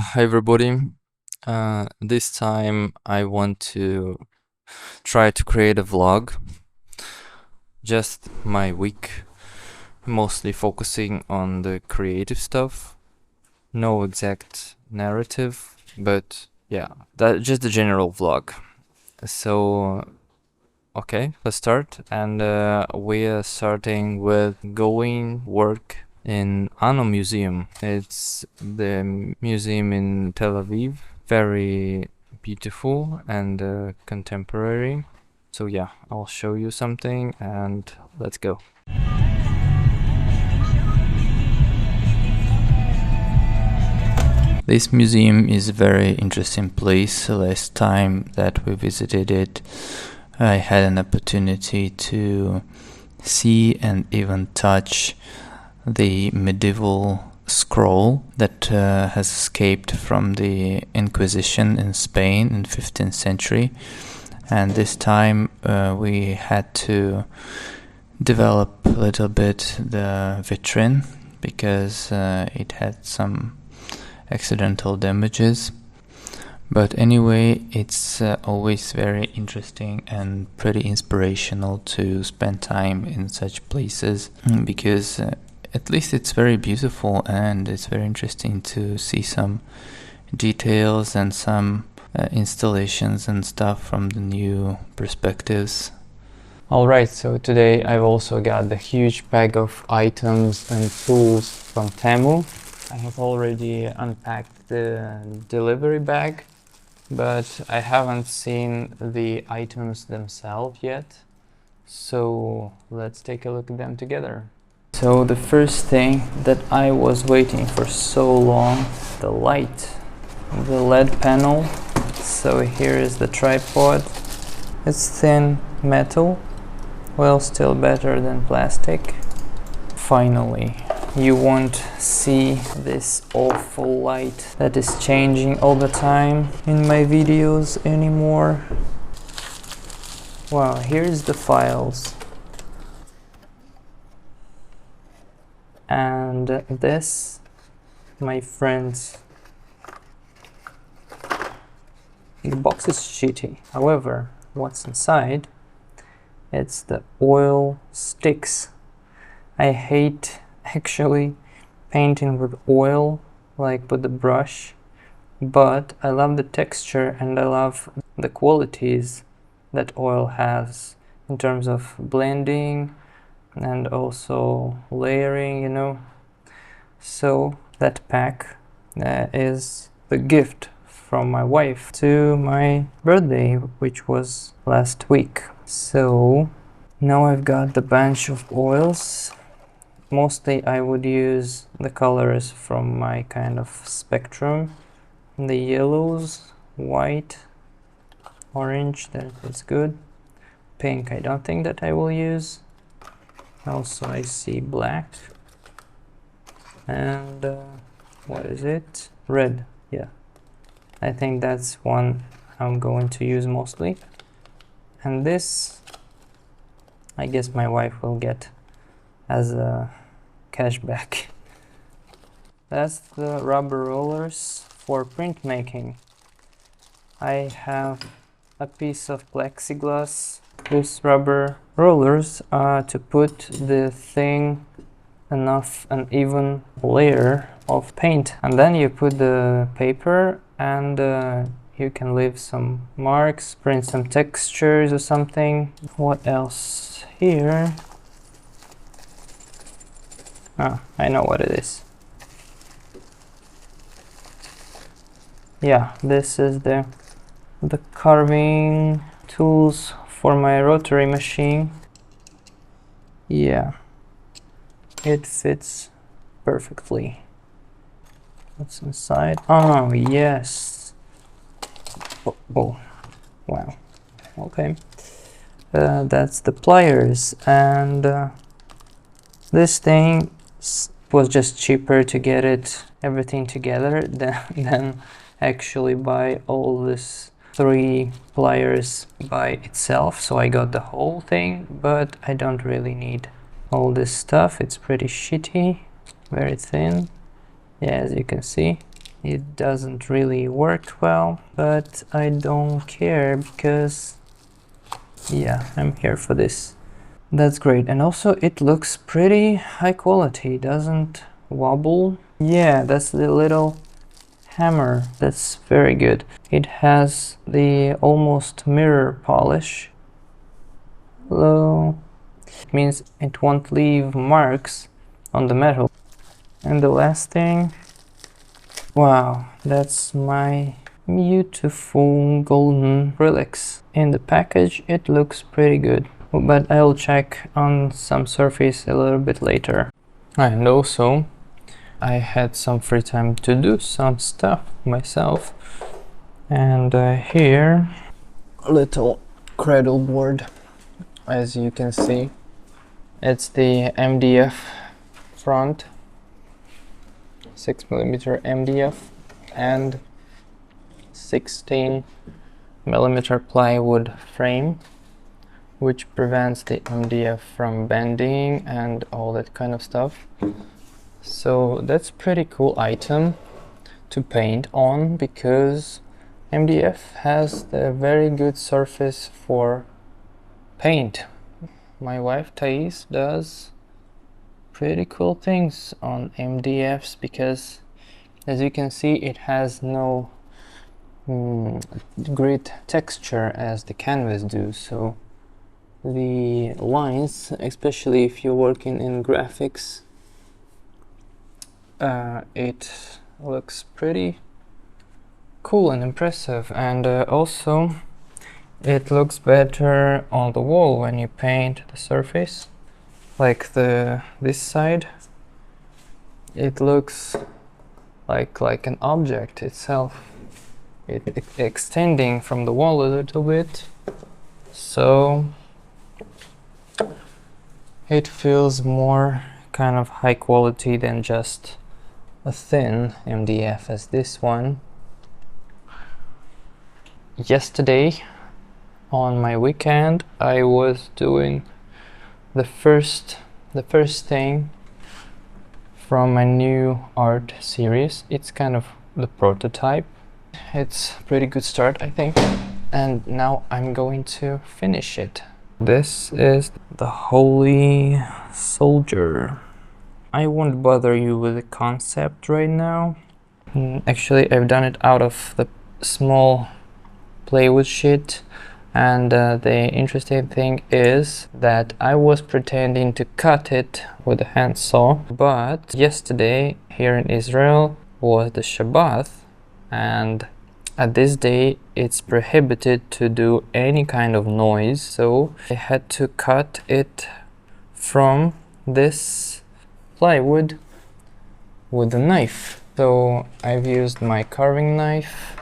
Hi everybody. This time I want to try to create a vlog, just my week, mostly focusing on the creative stuff. No exact narrative, but yeah, that just a general vlog. So okay, let's start, and we are starting with going work in Anno Museum. It's the museum in Tel Aviv, very beautiful and contemporary. So yeah, I'll show you something and let's go. This museum is a very interesting place. Last time that we visited it, I had an opportunity to see and even touch the medieval scroll that has escaped from the Inquisition in Spain in 15th century, and this time we had to develop a little bit the vitrine because it had some accidental damages. But anyway, it's always very interesting and pretty inspirational to spend time in such places because at least it's very beautiful and it's very interesting to see some details and some installations and stuff from the new perspectives. Alright, so today I've also got the huge bag of items and tools from Temu. I have already unpacked the delivery bag, but I haven't seen the items themselves yet. So let's take a look at them together. So the first thing that I was waiting for so long, the light, the LED panel. So here is the tripod. It's thin metal, well, still better than plastic. Finally, you won't see this awful light that is changing all the time in my videos anymore. Wow, here's the files. And this, my friends, the box is shitty. However, what's inside? It's the oil sticks. I hate actually painting with oil, like with the brush, but I love the texture and I love the qualities that oil has in terms of blending and also layering, you know. So that pack is the gift from my wife to my birthday, which was last week. So now I've got the bunch of oils. Mostly I would use the colors from my kind of spectrum, the yellows, white, orange, that is good. Pink I don't think that I will use. Also I see black and what is it? Red, yeah. I think that's one I'm going to use mostly. And this, I guess my wife will get as a cashback. That's the rubber rollers for printmaking. I have a piece of plexiglass. These rubber rollers are to put the thing enough an even layer of paint, and then you put the paper and you can leave some marks, print some textures or something. What else here? Ah, I know what it is. Yeah, this is the carving tools for my rotary machine. Yeah, it fits perfectly. What's inside? Oh, yes. Oh, wow. Okay. That's the pliers, and this thing was just cheaper to get everything together than actually buy all this 3 pliers by itself. So I got the whole thing, but I don't really need all this stuff. It's pretty shitty, very thin. Yeah, as you can see, it doesn't really work well, but I don't care because yeah, I'm here for this. That's great. And also it looks pretty high quality, doesn't wobble. Yeah, that's the little hammer. That's very good. It has the almost mirror polish. Hello. It means it won't leave marks on the metal. And the last thing, wow, that's my beautiful golden acrylics. In the package it looks pretty good, but I'll check on some surface a little bit later. And also I had some free time to do some stuff myself, and here little cradle board, as you can see, it's the MDF front, 6mm MDF and 16mm plywood frame, which prevents the MDF from bending and all that kind of stuff. So that's pretty cool item to paint on, because MDF has a very good surface for paint. My wife Thais does pretty cool things on MDFs because, as you can see, it has no grit texture as the canvas do, so the lines, especially if you're working in graphics, it looks pretty cool and impressive. And also it looks better on the wall when you paint the surface, like this side. It looks like an object itself, it extending from the wall a little bit, so it feels more kind of high quality than just a thin MDF as this one. Yesterday on my weekend I was doing the first thing from my new art series. It's kind of the prototype. It's a pretty good start, I think, and now I'm going to finish it. This is the Holy Soldier. I won't bother you with the concept right now. Actually, I've done it out of the small plywood sheet, and the interesting thing is that I was pretending to cut it with a handsaw, but yesterday here in Israel was the Shabbat, and at this day it's prohibited to do any kind of noise, so I had to cut it from this plywood with a knife. So I've used my carving knife,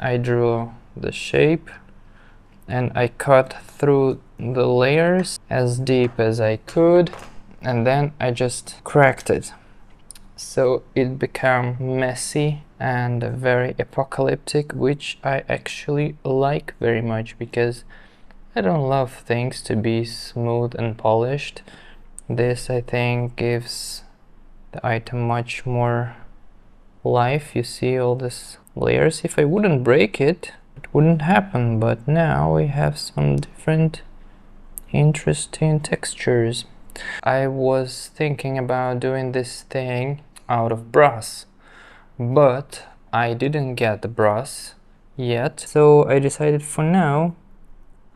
I drew the shape, and I cut through the layers as deep as I could, and then I just cracked it. So it became messy and very apocalyptic, which I actually like very much, because I don't love things to be smooth and polished. This, I think, gives the item much more life. You see all these layers. If I wouldn't break it, it wouldn't happen, but now we have some different interesting textures. I was thinking about doing this thing out of brass, but I didn't get the brass yet, so I decided for now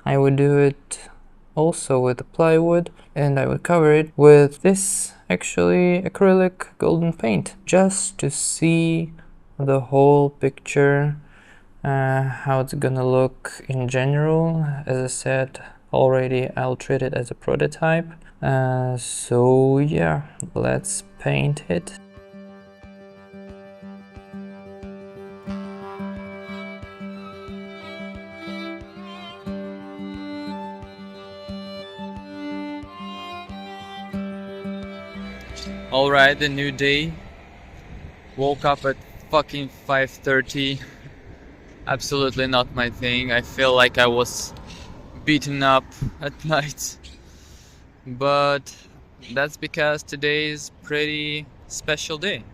I would do it also with the plywood, and I would cover it with this actually acrylic golden paint, just to see the whole picture, how it's gonna look in general. As I said already, I'll treat it as a prototype. So yeah, let's paint it. Alright, the new day. Woke up at fucking 5:30. Absolutely not my thing. I feel like I was beaten up at night. But that's because today is pretty special day.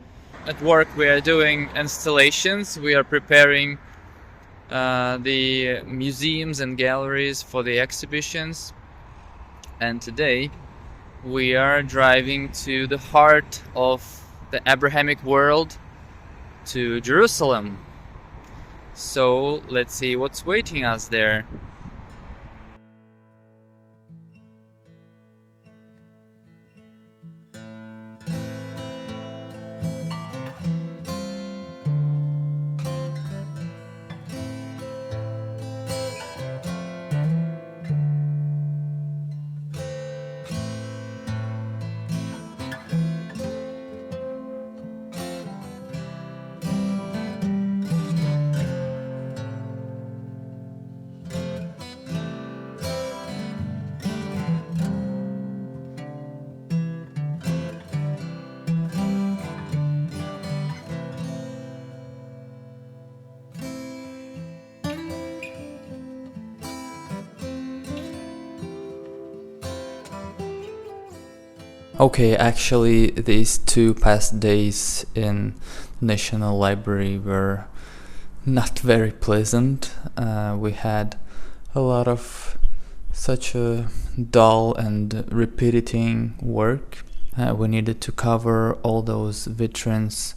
at work we are doing installations. We are preparing the museums and galleries for the exhibitions. And today we are driving to the heart of the Abrahamic world, to Jerusalem. So let's see what's waiting us there. Okay, actually, these 2 past days in National Library were not very pleasant. We had a lot of such a dull and repeating work. We needed to cover all those vitrines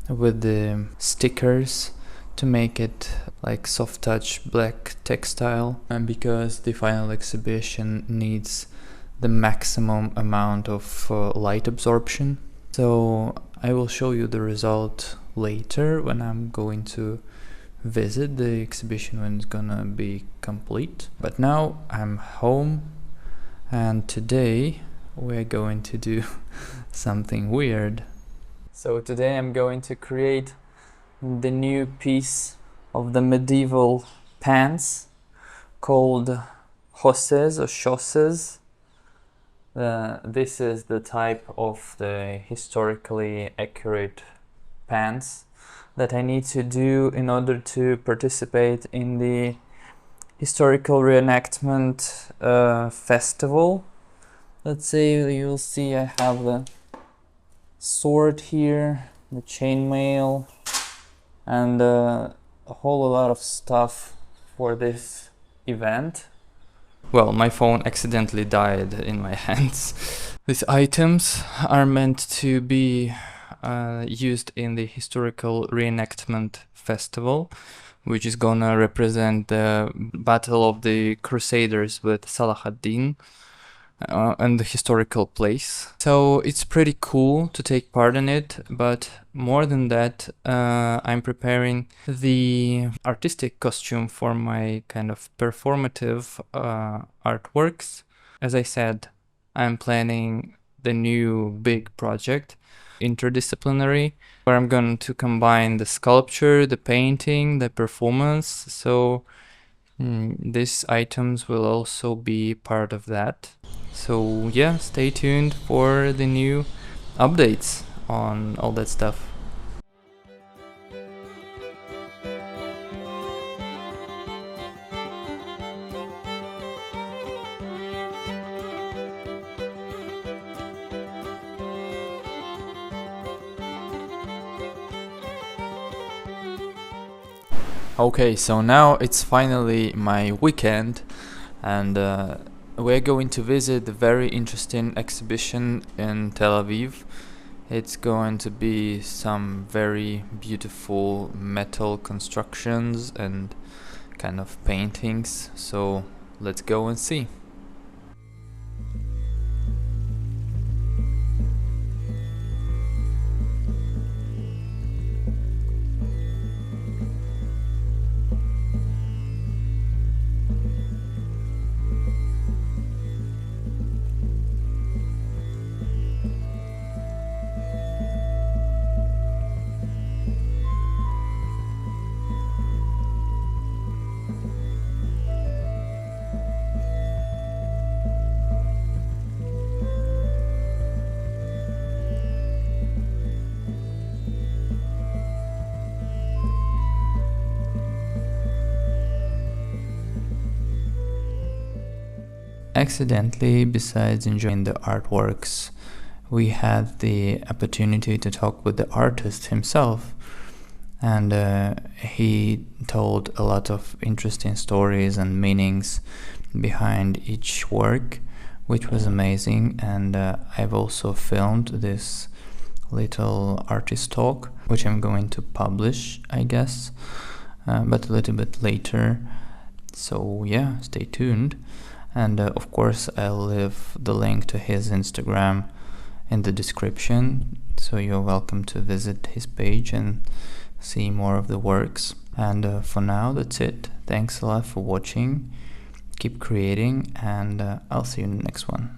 with the stickers to make it like soft touch black textile, and because the final exhibition needs the maximum amount of light absorption. So I will show you the result later when I'm going to visit the exhibition, when it's gonna be complete. But now I'm home, and today we're going to do something weird. So today I'm going to create the new piece of the medieval pants called hosses or chausses. This is the type of the historically accurate pants that I need to do in order to participate in the historical reenactment festival. Let's say you'll see I have the sword here, the chainmail, and a whole lot of stuff for this event. Well, my phone accidentally died in my hands. These items are meant to be used in the historical reenactment festival, which is gonna represent the Battle of the Crusaders with Salah ad-Din and the historical place. So it's pretty cool to take part in it, but more than that, I'm preparing the artistic costume for my kind of performative artworks. As I said, I'm planning the new big project, interdisciplinary, where I'm going to combine the sculpture, the painting, the performance. So these items will also be part of that. So yeah, stay tuned for the new updates on all that stuff. Okay, so now it's finally my weekend, and we're going to visit a very interesting exhibition in Tel Aviv. It's going to be some very beautiful metal constructions and kind of paintings, so let's go and see. Accidentally, besides enjoying the artworks, we had the opportunity to talk with the artist himself, and he told a lot of interesting stories and meanings behind each work, which was amazing. And I've also filmed this little artist talk, which I'm going to publish, I guess, but a little bit later. So yeah, stay tuned. And of course I'll leave the link to his Instagram in the description, so you're welcome to visit his page and see more of the works. And for now, that's it. Thanks a lot for watching. Keep creating, and I'll see you in the next one.